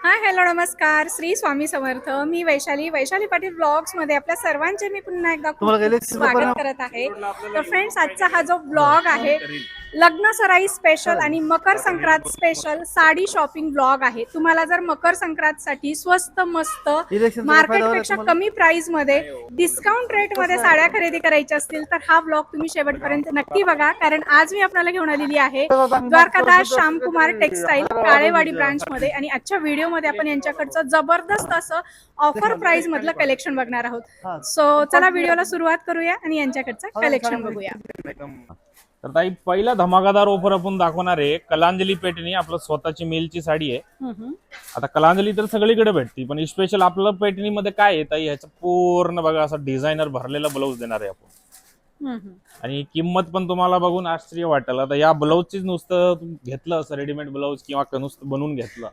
Hi hello नमस्कार श्री स्वामी समर्थ. मी Vaishali Patil blogs मध्ये आपल्या सर्वांचे मी पुन्हा एकदा खूप तुम्हाला खूप गॅलेक्सीचा स्वागत परिणाम करत आहे. तर फ्रेंड्स, आजचा हा जो ब्लॉग आहे लग्न सराई स्पेशल चालेल. आणि Makar Sankrant special sari shopping blog आहे. तुम्हाला जर मकर संक्रांतसाठी स्वस्त मस्त इलेक्शनचा काय फायदा झाला मार्केटपेक्षा तुम्हाला? कमी प्राइस मध्ये डिस्काउंट रेट मध्ये कसं साड्या आहे? खरेदी करायच्या असतील तर हा ब्लॉग तुम्ही शेवटपर्यंत नक्की बघा, कारण आज मी आपल्याला घेऊन आलेली आहे तर आम्ही मागच्या द्वारकादास वर्षी असं श्यामकुमार काहीतरी टेक्सटाईल 1000 ऑर्डर काळेवाडी घेतली ब्रांच मध्ये, आणि आजच्या व्हिडिओमध्ये आपण यांच्याकडचं जबरदस्त असं ऑफर प्राइस मधलं कलेक्शन बघणार आहोत. हा. सो चला व्हिडिओला सुरुवात करूया आणि यांच्याकडचं कलेक्शन बघूया. तर ताई पहिला धमाकादार ऑफर आपण दाखवणार आहे कलांजली पेटणी. आपलं स्वतःची मिलची साडी आहे. आता कलांजली तर सगळीकडे भेटते, पण स्पेशल आपलं पेटणीमध्ये काय आहे ताई, ह्याचं पूर्ण बघा असं डिझायनर भरलेला ब्लाऊज देणार आहे आपण. आणि किंमत पण तुम्हाला बघून आश्चर्य वाटेल. आता या ब्लाऊजचीच नुसतं घेतलं असं रेडीमेड ब्लाऊज किंवा नुसतं बनवून घेतलं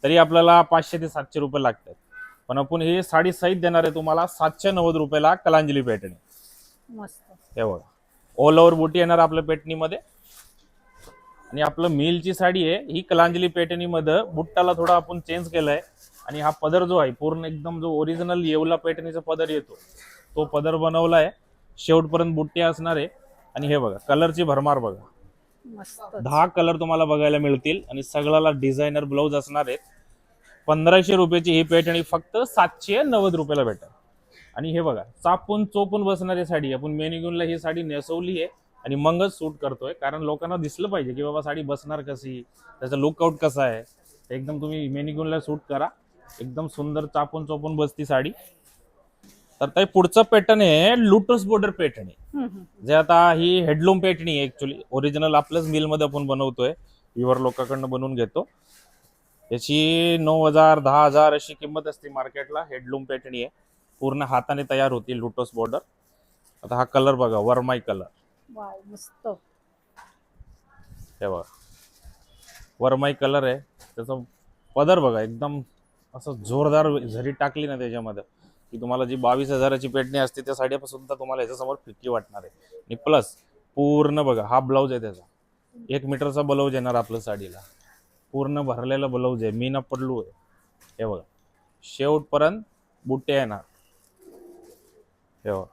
तरी आपल्याला 500 ते 700 रुपये लागतात. पण आपण हे साडी सहित देणार आहे तुम्हाला 790 रुपयाला कलांजली पेटणी. मस्त. हे बघा, ऑल ओव्हर बुटी येणार आपल्या पेटणीमध्ये. आणि आपलं मिलची साडी आहे ही कलांजली पेटणीमध्ये बुट्टाला थोडा आपण चेंज केलाय. आणि हा पदर जो आहे पूर्ण एकदम जो ओरिजिनल येवला पेटणीचा पदर येतो तो पदर बनवलाय. शेवटपर्यंत बुट्टी असणार आहे. आणि हे बघा कलरची भरमार बघा, मस्त. 10 कलर तुम्हाला बघायला मिळतील. आणि सगळ्याला डिझायनर ब्लाऊज असणार आहेत. 1500 रुपयाची ही पेटणी फक्त 790 रुपयाला भेटेल. आणि हे बघा चापून चोपून बसणारी साडी आपण मेनिग्यूनला ही साडी नेसवली आहे आणि मगच सूट करतोय, कारण लोकांना दिसलं पाहिजे की बाबा साडी बसणार कशी, त्याचा लुकआउट कसा आहे. एकदम तुम्ही मेनिग्यूनला सूट करा, एकदम सुंदर चापून चोपून बसती साडी. तर ते पुढचं पॅटर्न आहे लुटस बॉर्डर पेटणी. जे आता ही हेडलूम पेटणी आहे, ऍक्च्युली ओरिजिनल आपल्याच मिलमध्ये आपण बनवतोय, प्युअर लोकांकडनं बनवून घेतो. याची 9,000 10,000 अशी किंमत असते मार्केटला. हेडलूम पेटणी आहे, पूर्ण हाताने तयार होती लुटोस बॉर्डर. आता हा कलर बघा, वरमाई कलर. वाव, मस्त. हे बघा वरमाई कलर आहे. त्याचा पदर बघा एकदम असं जोरदार झरी टाकली ना त्याच्यामध्ये की तुम्हाला जी 22,000ची पेटणी असते त्या साडीपासून सुद्धा तुम्हाला ह्याच्यासमोर फिक्की वाटणार आहे. आणि प्लस पूर्ण बघा हा ब्लाऊज आहे त्याचा 1 मीटरचा ब्लाऊज येणार आपल्या साडीला. पूर्ण भरलेला ब्लाऊज आहे, मीना पडलू आहे. हे बघा शेवटपर्यंत बुट्टे येणार. हे बघा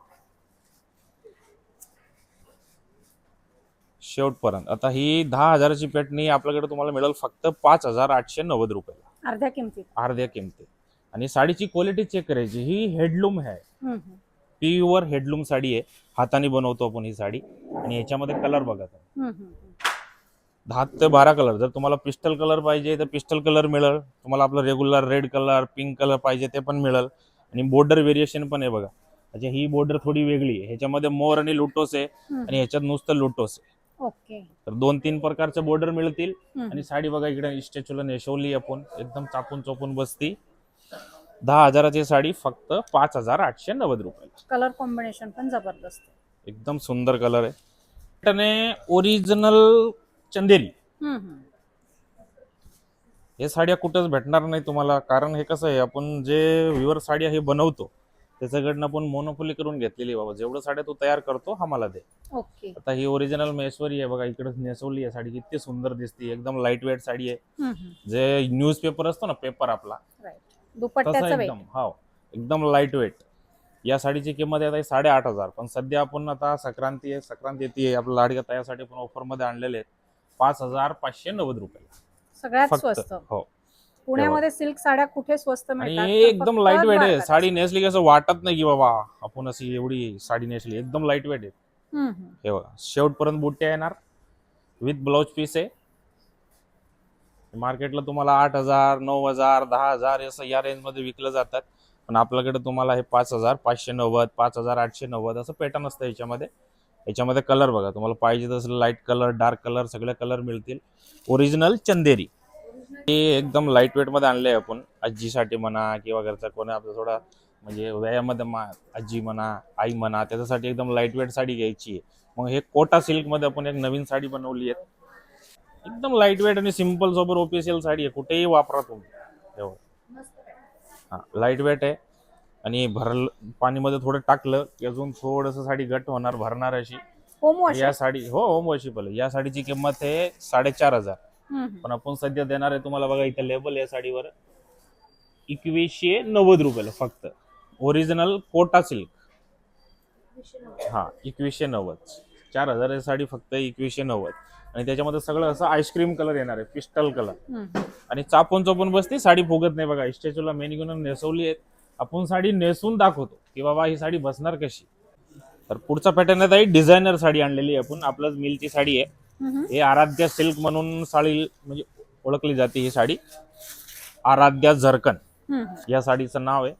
शेवटपर्यंत. आता ही 10,000ची पेटणी आपल्याकडे तुम्हाला मिळेल फक्त 5,890 रुपयाला, अर्ध्या किमतीत. अर्ध्या किमतीत. आणि साडीची क्वालिटी चेक करायची, ही हेडलूम आहे, प्युअर हेडलूम साडी आहे. हाताने बनवतो आपण ही साडी. आणि याच्यामध्ये कलर बघा 10 ते 12 कलर. जर तुम्हाला पिस्टल कलर पाहिजे तर पिस्टल कलर मिळेल तुम्हाला. आपलं regular red colour pink colour पाहिजे ते पण मिळेल. आणि बॉर्डर व्हेरिएशन पण आहे बघा. अच्छा ही बॉर्डर थोडी वेगळी आहे, ह्याच्यामध्ये मोर आणि लुटोस आहे आणि ह्याच्यात नुसतं लुटोस आहे. ओके. तर 2-3 प्रकारचे बॉर्डर मिळतील. आणि साडी बघा इकडे स्टॅच्यूला नेसवली आपण, एकदम चापून चोपून बसती. 10,000ची साडी फक्त 5,890 रुपयाला. कलर कॉम्बिनेशन पण जबरदस्त. एकदम सुंदर कलर आहे. ओरिजिनल चंदेरी. हे साड्या कुठेच भेटणार नाही तुम्हाला, कारण हे कसं आहे आपण जे व्युअर साडी हे बनवतो त्याच्याकडनं आपण मोनोपोली करून घेतलेली. बाबा जेवढं साड्या तू तयार करतो हा मला दे. ओके. आता ही ओरिजिनल महेश्वरी आहे बघा, इकडे नेसवली आहे साडी, किती सुंदर दिसते. एकदम लाईट वेट साडी आहे. जे न्यूजपेपर असतो ना पेपर आपला, राईट. तसा दुपट्ट्याचं वेट. एकदम हो एकदम लाईट वेट. या साडीची किंमत आहे 8,500. पण सध्या आपण आता संक्रांती येते आपल्या लाडक्या तायासाठी पण ऑफर मध्ये आणलेले आहेत 5,590 रुपयाला सगळ्यात फक्त. स्वस्त. हो. पुण्यामध्ये सिल्क साड्या कुठे स्वस्त आणि मिळतात? हे तर एकदम फक्त लाईट वेट आहे. द्वारकादास. साडी नेसली की असं वाटत नाही की बाबा आपण अशी एवढी साडी नेसली. एकदम लाईट वेट आहे. हे बघा शेवटपर्यंत बुट्ट्या येणार विथ ब्लाउज पीस आहे. मार्केटला तुम्हाला 8,000 9,000 10,000 असं या रेंज मध्ये विकलं जातात. पण आपल्याकडे तुम्हाला हे 5,590 5,890 असं पॅटर्न असतं याच्यामध्ये. याच्यामध्ये कलर बघा, तुम्हाला पाहिजे तसं लाईट कलर डार्क कलर सगळे कलर मिळतील. ओरिजिनल चंदेरी. हे एकदम लाईट वेट मध्ये आणले आपण आजीसाठी म्हणा किंवा घरचा कोणी आपला थोडा म्हणजे वयामध्ये आजी म्हणा आई म्हणा त्याच्यासाठी एकदम लाईट वेट साडी घ्यायची आहे. मग हे कोटा सिल्क मध्ये आपण एक नवीन साडी बनवली आहे. एकदम लाईट वेट आणि सिंपल सोबर ओपीसीएल साडी आहे, कुठेही वापरा तुम्ही. एवढं हा लाईट वेट आहे. आणि पाणीमध्ये थोडं टाकलं की अजून थोडस साडी घट होणार, भरणार अशी. Home wash. या साडी हो होम वॉशेबल. या साडीची किंमत आहे 4,500. पण आपण सध्या देणार आहे तुम्हाला बघा इथे लेबल आहे साडीवर 2190 रुपयाला फक्त. Original Kota silk. हा 2190. 4000 साडी फक्त 2190. आणि त्याच्यामध्ये सगळं असं आईस्क्रीम कलर येणार आहे, पिस्टल कलर. आणि चापून बसते साडी, फुगत नाही बघा. इस्टेचूला मेनिक्यून नेसवली आहे. आपण साडी नेसून दाखवतो की बाबा ही साडी बसणार कशी. तर पुढचा पॅटर्न आहे डिझायनर साडी आणलेली आहे आपण. आपलंच मिलची साडी आहे. हे आराध्या सिल्क म्हणून साडी म्हणजे ओळखली जाते ही साडी. आराध्या झरकन या साडीचं नाव आहे.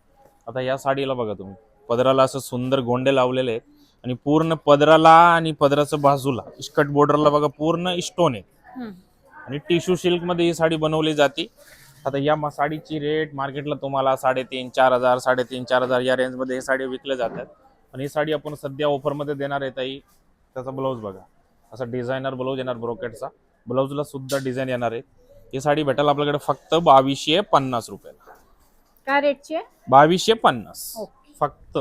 आता या साडीला बघा तुम्ही, पदराला असं सुंदर गोंडे लावलेले आहेत आणि पूर्ण पदराला आणि पदराच्या बाजूला इस्कट बॉर्डरला बघा पूर्ण स्टोन आहे. आणि टिश्यू सिल्क मध्ये ही साडी बनवली जाते. आता या साडीची रेट मार्केटला तुम्हाला 3,500-4,000, 3,500-4,000 या रेंज मध्ये ही साडी विकल्या जातात. आणि ही साडी आपण सध्या ऑफर मध्ये देणार आहे ताई. त्याचा ब्लाऊज बघा, असा डिझायनर ब्लाऊज येणार ब्रोकेटचा. ब्लाऊजला सुद्धा डिझाईन येणार आहे. ही साडी भेटेल आपल्याकडे फक्त 2250 रुपयाला. काय रेटची आहे? 2250 फक्त.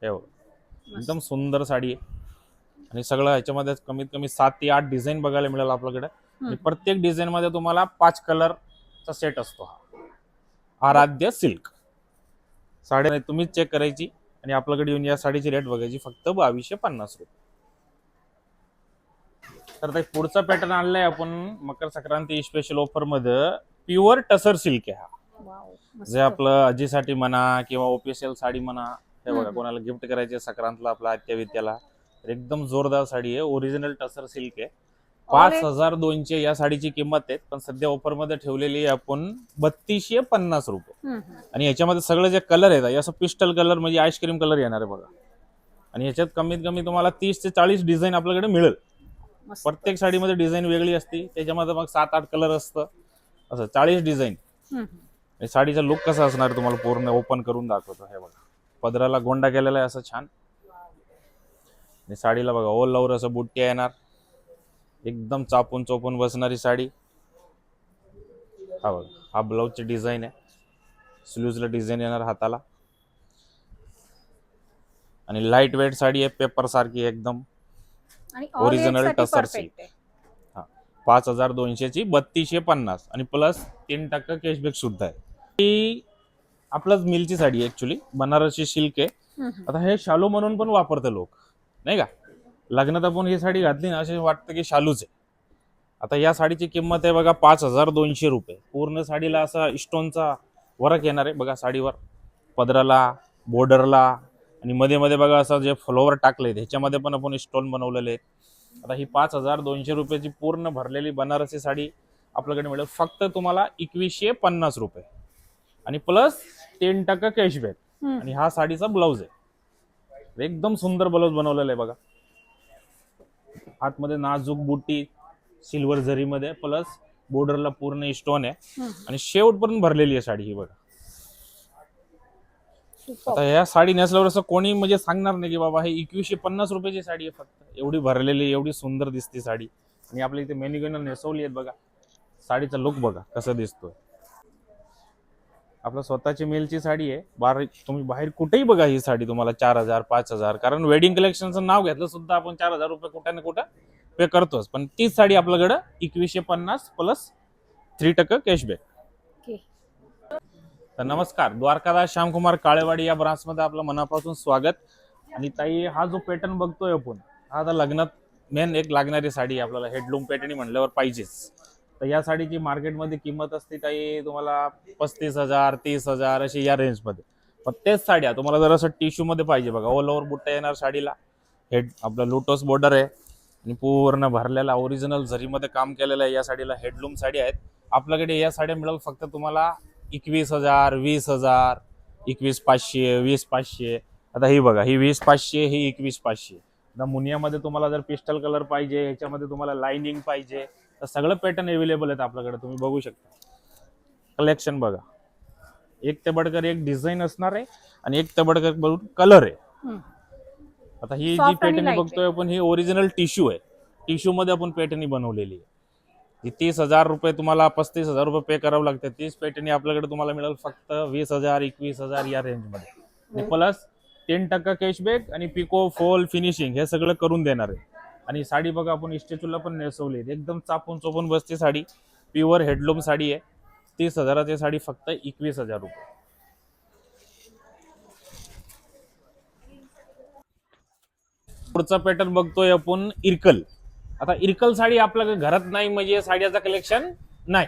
हे बघ, एकदम सुंदर साडी आहे. आणि सगळं ह्याच्यामध्ये कमीत कमी 7 ते 8 डिझाईन बघायला मिळेल आपल्याकडे. आणि प्रत्येक डिझाईन मध्ये तुम्हाला 5 कलरचा सेट असतो. हा आराध्य सिल्क साडी तुम्हीच चेक करायची आणि आपल्याकडे येऊन या साडीची रेट बघायची फक्त 2250 रुपये. तर पुढचा पॅटर्न आणलाय आपण मकर संक्रांती स्पेशल ऑफर मध्ये. प्युअर टसर सिल्क आहे हा. जे आपलं आजीसाठी म्हणा किंवा ऑफिशियल साडी म्हणा, हे बघा कोणाला गिफ्ट करायचे संक्रांतला आपला आत्यावित्याला, तर एकदम जोरदार साडी आहे. ओरिजिनल टसर सिल्क आहे. 5200 या साडीची किंमत आहे. पण सध्या ऑफर मध्ये ठेवलेली आहे आपण 3250 रुपये. आणि याच्यामध्ये सगळे जे कलर आहेत असं पिस्टल कलर म्हणजे आईस्क्रीम कलर येणार आहे बघा. आणि याच्यात कमीत कमी तुम्हाला 30 ते 40 डिझाईन आपल्याकडे मिळेल. प्रत्येक साडीमध्ये डिझाईन वेगळी असते. त्याच्यामध्ये मग 7-8 कलर असतं, असं 40 डिझाईन. साडीचा लुक कसा असणार तुम्हाला पूर्ण ओपन करून दाखवतो. हे बघा, पदराला गोंडा केलेला आहे असं छान. आणि साडीला बघा ऑल ओव्हर असं बुट्ट्या येणार. एकदम चापून चोपून बसणारी साडी. हा बघा, हा ब्लाऊजची डिझाईन आहे. स्लीव्हजला डिझाईन येणार हाताला. आणि लाईट वेट साडी आहे, पेपर सारखी एकदम. ओरिजिनल टसर सिल्क. हा 5200 ची 3250 आणि प्लस 3% कॅशबॅक सुद्धा आहे. ही आपलंच मिलची साडी आहे ऍक्च्युली, बनारसी सिल्क आहे. आता हे शालू म्हणून पण वापरतात लोक, नाही का. लग्नात आपण ही साडी घातली ना असे वाटतं की शालूच आहे. आता या साडीची किंमत आहे बघा 5200 रुपये. पूर्ण साडीला असा स्टोनचा वर्क येणार आहे बघा साडीवर, पदराला, बॉर्डरला. आणि मध्ये मध्ये बघा असं जे फ्लोवर टाकले ह्याच्यामध्ये पण आपण स्टोन बनवलेले आहेत. आता ही 5200 रुपयाची पूर्ण भरलेली बनारसी साडी आपल्याकडे मिळेल फक्त तुम्हाला 2150 रुपये आणि प्लस 10% कॅशबॅक. आणि हा साडीचा ब्लाऊज आहे. एकदम सुंदर ब्लाऊज बनवलेला आहे बघा. आतमध्ये नाजूक बुट्टी सिल्वर जरीमध्ये प्लस बॉर्डरला पूर्ण स्टोन आहे. आणि शेवट पण भरलेली आहे साडी ही बघा. आता या साडी नेसल्यावर असं कोणी म्हणजे सांगणार नाही की बाबा हे 2150 रुपयाची साडी आहे फक्त. एवढी भरलेली, एवढी सुंदर दिसते साडी. आणि आपल्या इथे मेनिक्यून नेसवली आहेत बघा. साडीचा लुक बघा कसा दिसतोय. आपलं स्वतःची मेलची साडी आहे. तुम्ही बाहेर कुठेही बघा ही साडी तुम्हाला 4000-5000, कारण वेडिंग कलेक्शनचं नाव घेतलं सुद्धा आपण 4000 रुपये कुठं ना कुठं पे करतोच. पण तीच साडी आपल्याकडं 2150 प्लस 3% कॅशबॅक. तर नमस्कार, द्वारकादास श्यामकुमार काळेवाडी या ब्रांचमध्ये आपलं मनापासून स्वागत. आणि ताई हा जो पॅटर्न बघतोय आपण, हा आता लग्नात मेन एक लागणारी साडी आपल्याला. हेडलूम पॅटर्न म्हणल्यावर पाहिजेच. तर या साडीची मार्केटमध्ये किंमत असते ताई तुम्हाला 35,000, 30,000 अशी या रेंजमध्ये. पण तेच साड्या तुम्हाला जर असं टिश्यू मध्ये पाहिजे बघा, ऑल ओव्हर बुट्टा येणार साडीला. हेड आपला लोटस बॉर्डर आहे आणि पूर्ण भरलेला ओरिजिनल झरीमध्ये काम केलेलं आहे. या साडीला हेडलूम साडी आहेत आपल्याकडे. या साड्या मिळेल फक्त तुम्हाला 21,000, 20,000, 21,500, 20,500. आता ही बघा, ही 20,500, ही 21,500. आता मुनियामध्ये तुम्हाला जर पिस्टल कलर पाहिजे, ह्याच्यामध्ये तुम्हाला लाइनिंग पाहिजे, तर सगळं पॅटर्न अवेलेबल आहेत आपल्याकडे. तुम्ही बघू शकता कलेक्शन बघा. एक ते बडकर एक डिझाईन असणार आहे आणि एक ते बडकर बघून कलर आहे. आता ही जी पॅटर्न बघतोय आपण ही ओरिजिनल टिश्यू आहे. टिश्यू मध्ये आपण पॅटर्न बनवलेली आहे. 30,000 रुपये तुम्हाला 35,000 रुपये पे करावं लागते. तीच पॅटर्न आपल्याकडे तुम्हाला मिळेल फक्त 20,000, 21,000 या रेंजमध्ये. आणि प्लस 10% कॅशबॅक आणि पिको फॉल फिनिशिंग हे सगळं करून देणार आहे. आणि साडी बघा आपण इस्टेचूला पण नेसवली, एकदम चापून चोपून बसते साडी. प्युअर हेडलूम साडी आहे. 35,000ची साडी फक्त 21,000 रुपये. पुढचा पॅटर्न बघतोय आपण इरकल. आता इरकल साडी आपल्या घरात नाही म्हणजे साड्याचं कलेक्शन नाही.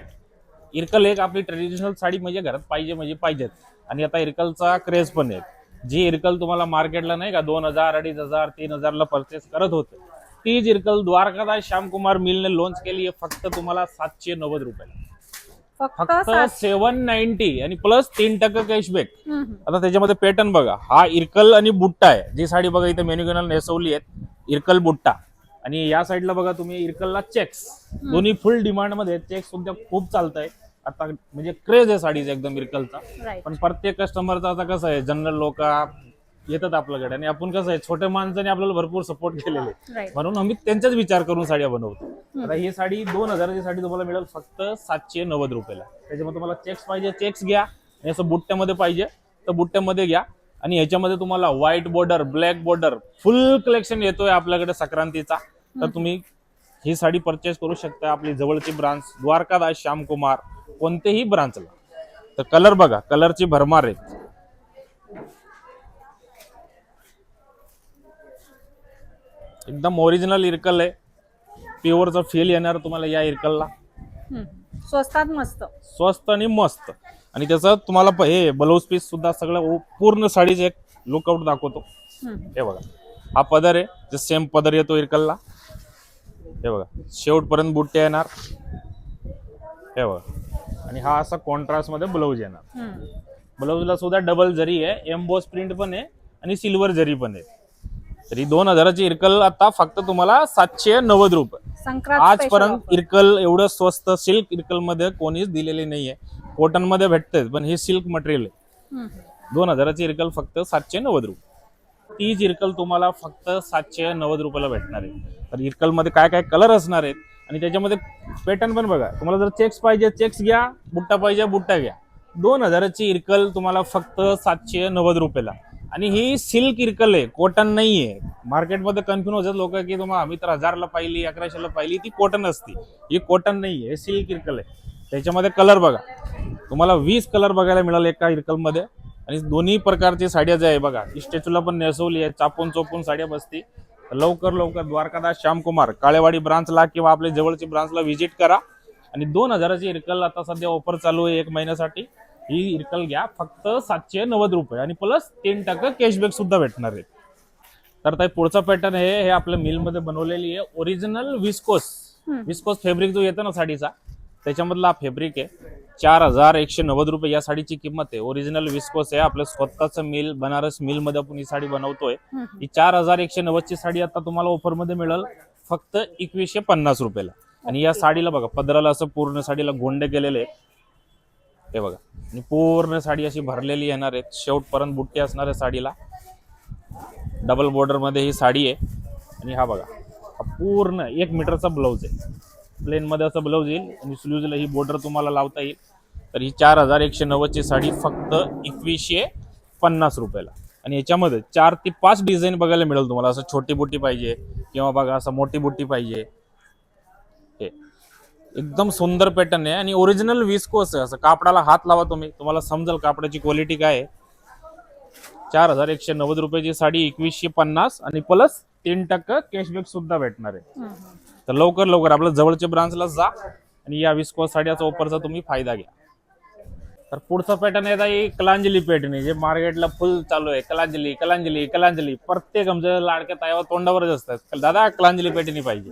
इरकल एक आपली ट्रेडिशनल साडी म्हणजे घरात पाहिजे म्हणजे पाहिजेत. आणि आता इरकलचा क्रेज पण आहे. जी इरकल तुम्हाला मार्केटला नाही का 2,000, 2,500, 3,000ला परचेस करत होते, तीच इरकल द्वारकादास श्यामकुमार मिलने लॉन्च केली आहे फक्त तुम्हाला 790 रुपयाला. फक्त 790 आणि प्लस 3% कॅशबॅक. आता त्याच्यामध्ये पॅटर्न बघा, हा इरकल आणि बुट्टा आहे. जी साडी बघा इथे मेन्युगनल नेसवली आहेत, इरकल बुट्टा. आणि या साईडला बघा तुम्ही इरकलला चेक्स, दोन्ही फुल डिमांड मध्ये. चेक्स सुद्धा खूप चालत आहे आता, म्हणजे क्रेज आहे साडीचा एकदम इरकलचा. पण प्रत्येक कस्टमरचा आता कसं आहे, जनरल लोक येतात आपल्याकडे आणि आपण कसं आहे छोट्या माणसाने आपल्याला भरपूर सपोर्ट केलेले, म्हणून आम्ही त्यांचाच विचार करून साड्या बनवतो. आता ही साडी 2,000ची साडी तुम्हाला मिळेल फक्त 790 रुपयाला. त्याच्यामध्ये तुम्हाला चेक्स पाहिजे चेक्स घ्या, आणि असं बुट्ट्यामध्ये पाहिजे तर बुट्ट्यामध्ये घ्या. आणि ह्याच्यामध्ये तुम्हाला व्हाईट बॉर्डर, ब्लॅक बॉर्डर, फुल कलेक्शन येतोय आपल्याकडे संक्रांतीचा. तर तुम्ही ही साडी परचेस करू शकता. आपली जवळची ब्रांच द्वारकादास श्यामकुमार, कोणतेही ब्रांचला. तर कलर बघा, कलरची भरमार आहे. एकदम ओरिजिनल इरकल आहे, प्युअरचा फील येणार तुम्हाला या इरकलला. स्वस्तात मस्त, स्वस्त आणि मस्त. आणि त्याचं तुम्हाला हे ब्लाऊज पीस सुद्धा सगळं पूर्ण साडीचे एक लुकआउट दाखवतो. हे बघा, हा पदर आहे, जे सेम पदर येतो इरकलला. हे बघा, शेवटपर्यंत बुट्टे येणार. हे बघा, आणि हा असा कॉन्ट्रास्ट मध्ये ब्लाऊज येणार. ब्लाऊजला सुद्धा डबल जरी आहे, एम्बॉस प्रिंट पण आहे आणि सिल्वर जरी पण आहे. तरी 2,000ची इरकल आता फक्त तुम्हाला 790 रुपये. आजपर्यंत इरकल एवढं स्वस्त सिल्क इरकल मध्ये कोणीच दिलेली नाहीये. कॉटन मध्ये भेटते पण हे सिल्क मटेरियल आहे. 2,000ची इरकल फक्त 790 रुपये. तीच इरकल तुम्हाला फक्त 790 रुपयाला भेटणार आहे. तर इरकल मध्ये काय काय कलर असणार आहेत आणि त्याच्यामध्ये पॅटर्न पण बघा. तुम्हाला जर चेक्स पाहिजे चेक्स घ्या, बुट्टा पाहिजे बुट्टा घ्या. 2,000ची इरकल तुम्हाला फक्त 790 रुपयाला. आणि ही सिल्क इरकल आहे, कॉटन नाहीये. मार्केटमध्ये कन्फ्युज होतात लोक की तुम्हाला आम्ही तर 1,000ला पाहिली, 1100ला पाहिली, ती कॉटन असती. ही कॉटन नाहीये, हे सिल्क इरकल आहे. त्याच्यामध्ये कलर बघा, तुम्हाला 20 कलर बघायला मिळाले एका इरकल मध्ये. आणि दोन्ही प्रकारची साड्या जे आहे बघा, स्टॅच्यूला पण नेसवली आहे, चापून चोपून साड्या बसती. लवकर लवकर द्वारकादास श्यामकुमार काळेवाडी ब्रांचला किंवा आपल्या जवळची ब्रांचला व्हिजिट करा. आणि 2,000ची इरकल आता सध्या ऑफर चालू आहे 1 महिन्यासाठी. ही इरकल घ्या फक्त 790 रुपये आणि प्लस 3% कॅशबॅक सुद्धा भेटणार आहे. तर ताई पुढचा पॅटर्न आहे, हे आपल्या मिल मध्ये बनवलेली आहे ओरिजिनल विस्कोस फॅब्रिक जो येतो ना साडीचा, त्याच्यामधला फॅब्रिक आहे. 4,190 रुपये या साडीची किंमत आहे. ओरिजिनल विस्कोस आहे, आपलं स्वतःचं मिल बनारस मिल मध्ये आपण ही साडी बनवतोय. ही 4,190ची साडी आता तुम्हाला ऑफर मध्ये मिळेल फक्त 2,150 रुपयाला. आणि या साडीला बघा, पदराला असं पूर्ण साडीला गोंडे केलेले आहेत. हे बघा, आणि पूर्ण साडी अशी भरलेली येणार आहे. शेवटपर्यंत बुट्टे असणार आहे साडीला. डबल बॉर्डर मध्ये ही साडी आहे. आणि हा बघा, हा पूर्ण 1 मीटरचा ब्लाऊज आहे. प्लेन मध्ये असं ब्लाऊज येईल आणि स्लीव्हजला ही बॉर्डर तुम्हाला लावता येईल. तर ही 4,190ची साडी फक्त 2,150 रुपयाला. आणि याच्यामध्ये 4 ते 5 डिझाईन बघायला मिळेल तुम्हाला. असं छोटी बुट्टी पाहिजे किंवा बघा असं मोठी बुट्टी पाहिजे. हे एकदम सुंदर पॅटर्न आहे आणि ओरिजिनल विस्कोस आहे. असं कापडाला हात लावा तुम्ही, तुम्हाला समजेल कापडाची क्वालिटी काय आहे. 4,190 रुपयाची साडी 2,150 आणि प्लस 3% कॅशबॅक सुद्धा भेटणार आहे. तर लवकर लवकर आपल्या जवळच्या ब्रांचला जा आणि या विस्कोस साडीचा ऑफरचा तुम्ही फायदा घ्या. तर पुढचा पॅटर्न आहे कलांजली पॅटर्न, जे मार्केटला फुल चालू आहे. कलांजली कलांजली कलांजली, प्रत्येक आमच्या लाडक्या ताईवर तोंडावरच असतात, दादा कलांजली पॅटर्न पाहिजे.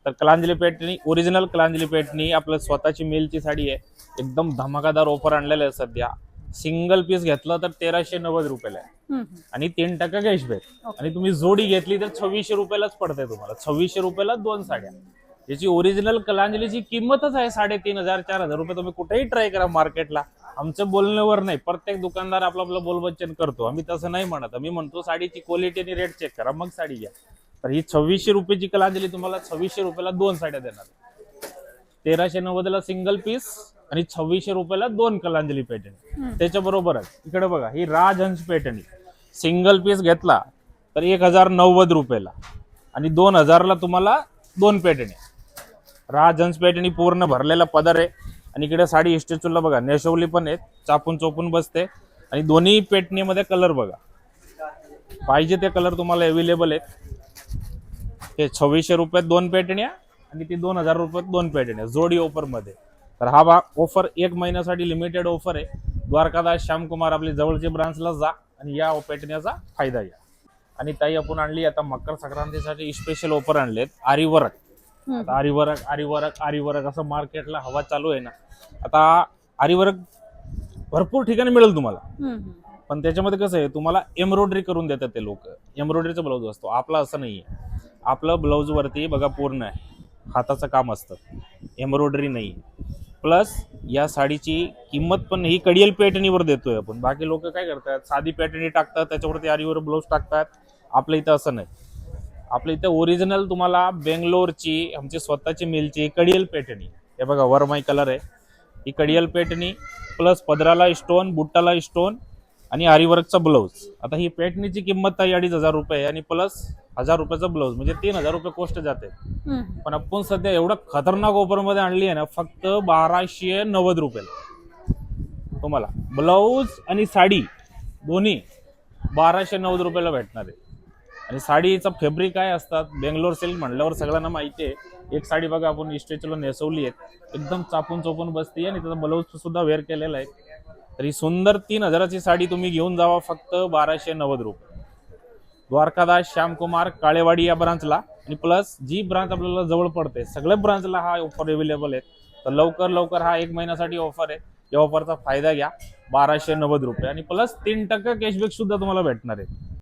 तर Kalanjali pattern, original Kalanjali pattern आपल्या स्वतःची मिलची साडी आहे. एकदम धमाकादार ऑफर आणलेलं आहे सध्या. सिंगल पीस घेतलं तर 1,390 रुपयाला आहे आणि 3% कॅशबॅक. आणि तुम्ही जोडी घेतली तर 2,600 रुपयालाच पडते तुम्हाला. 2,600 रुपयाला 2 साड्या. याची ओरिजिनल कलांजलीची किंमतच आहे 3,500 4,000 रुपये. तुम्ही कुठेही ट्राय करा मार्केटला, आमच्या बोलण्यावर नाही. प्रत्येक दुकानदार आपलं आपलं बोलबच्चन करतो, आम्ही तसं नाही म्हणत. आम्ही म्हणतो साडीची क्वालिटी आणि रेट चेक करा मग साडी घ्या. तर ही 2,600 रुपयाची कलांजली तुम्हाला 2,600 रुपयाला 2 साड्या देणार. 1,390ला सिंगल पीस आणि 2,600 रुपयाला 2 कलांजली पॅटर्न. त्याच्या बरोबरच इकडे बघा, ही राजहंस पॅटर्न. सिंगल पीस घेतला तर 1,090 रुपयाला आणि 2,000ला तुम्हाला 2 पॅटर्न आहे. राजहंस पॅटर्न पूर्ण भरलेला पदर आहे आणि इकडे साडी इस्टेचूला बघा नेशवली पण आहेत, चापून चोपून बसते आणि दोन्ही पेटणीमध्ये कलर बघा, पाहिजे ते कलर तुम्हाला अवेलेबल आहेत. हे 2600 रुपयात 2 पेटण्या आणि ती 2000 रुपयात 2 पेटण्या जोडी ऑफर मध्ये. तर हा ऑफर 1 महिन्यासाठी लिमिटेड ऑफर आहे. द्वारकादास श्यामकुमार आपली जवळच्या ब्रांचला जा आणि या पेटण्याचा फायदा घ्या. आणि ताई आपण आणली आता मकर संक्रांतीसाठी स्पेशल ऑफर आणलेत आरीवर्क. आता आरीवर्क असं मार्केटला हवा चालू आहे ना. आता आरीवर्क भरपूर ठिकाणी मिळेल तुम्हाला, पण त्याच्यामध्ये कसं आहे तुम्हाला एम्ब्रॉयडरी करून देतात ते लोक. एम्ब्रॉयडरीचा ब्लाऊज असतो, आपला असं नाहीये. आपलं ब्लाऊज वरती बघा पूर्ण हाताचं काम असतं, एम्ब्रॉयडरी नाही. प्लस या साडीची किंमत पण ही कडियल पॅटर्नीवर देतोय आपण. बाकी लोक काय करतात साधी पॅटर्नी टाकतात त्याच्यावरती आरीवर ब्लाऊज टाकतात. आपल्या इथं असं नाही. आपल्या इथं ओरिजिनल तुम्हाला बेंगलोरची आमची स्वतःची मिलची कडियल पॅटर्नी, हे बघा वरमाई कलर आहे, ही कडियल पॅटर्नी प्लस पदराला स्टोन, बुट्टाला स्टोन आणि आरीवर्कचा ब्लाऊज. आता ही पॅटर्नीची किंमत आहे 2500 रुपये आणि प्लस 1000 रुपयाचा ब्लाऊज, म्हणजे 3000 रुपये कॉस्ट जाते. पण आपण सध्या एवढं खतरनाक ऑफर मध्ये आणली आहे ना, फक्त 1290 रुपयाला तुम्हाला ब्लाऊज आणि साडी दोन्ही 1290 रुपयाला भेटणार आहे. आणि साडीचा फॅब्रिक काय असतात, बेंगलोर सिल्क म्हणल्यावर सगळ्यांना माहिती आहे. एक साडी बघा आपण इस्टेचूला नेसवली आहे, एकदम चापून चोपून बसते आणि त्याचा ब्लाऊज सुद्धा वेअर केलेला आहे. तर ही सुंदर 3000ची साडी तुम्ही घेऊन जावा फक्त 1290 रुपये. द्वारकादास श्यामकुमार काळेवाडी या ब्रांचला आणि प्लस जी ब्रांच आपल्याला जवळ पडते सगळ्या ब्रांचला हा ऑफर अवेलेबल आहे. तर लवकर हा 1 महिन्यासाठी ऑफर आहे. या ऑफरचा फायदा घ्या. 1290 रुपये आणि प्लस 3% कॅशबॅक सुद्धा तुम्हाला भेटणार आहे.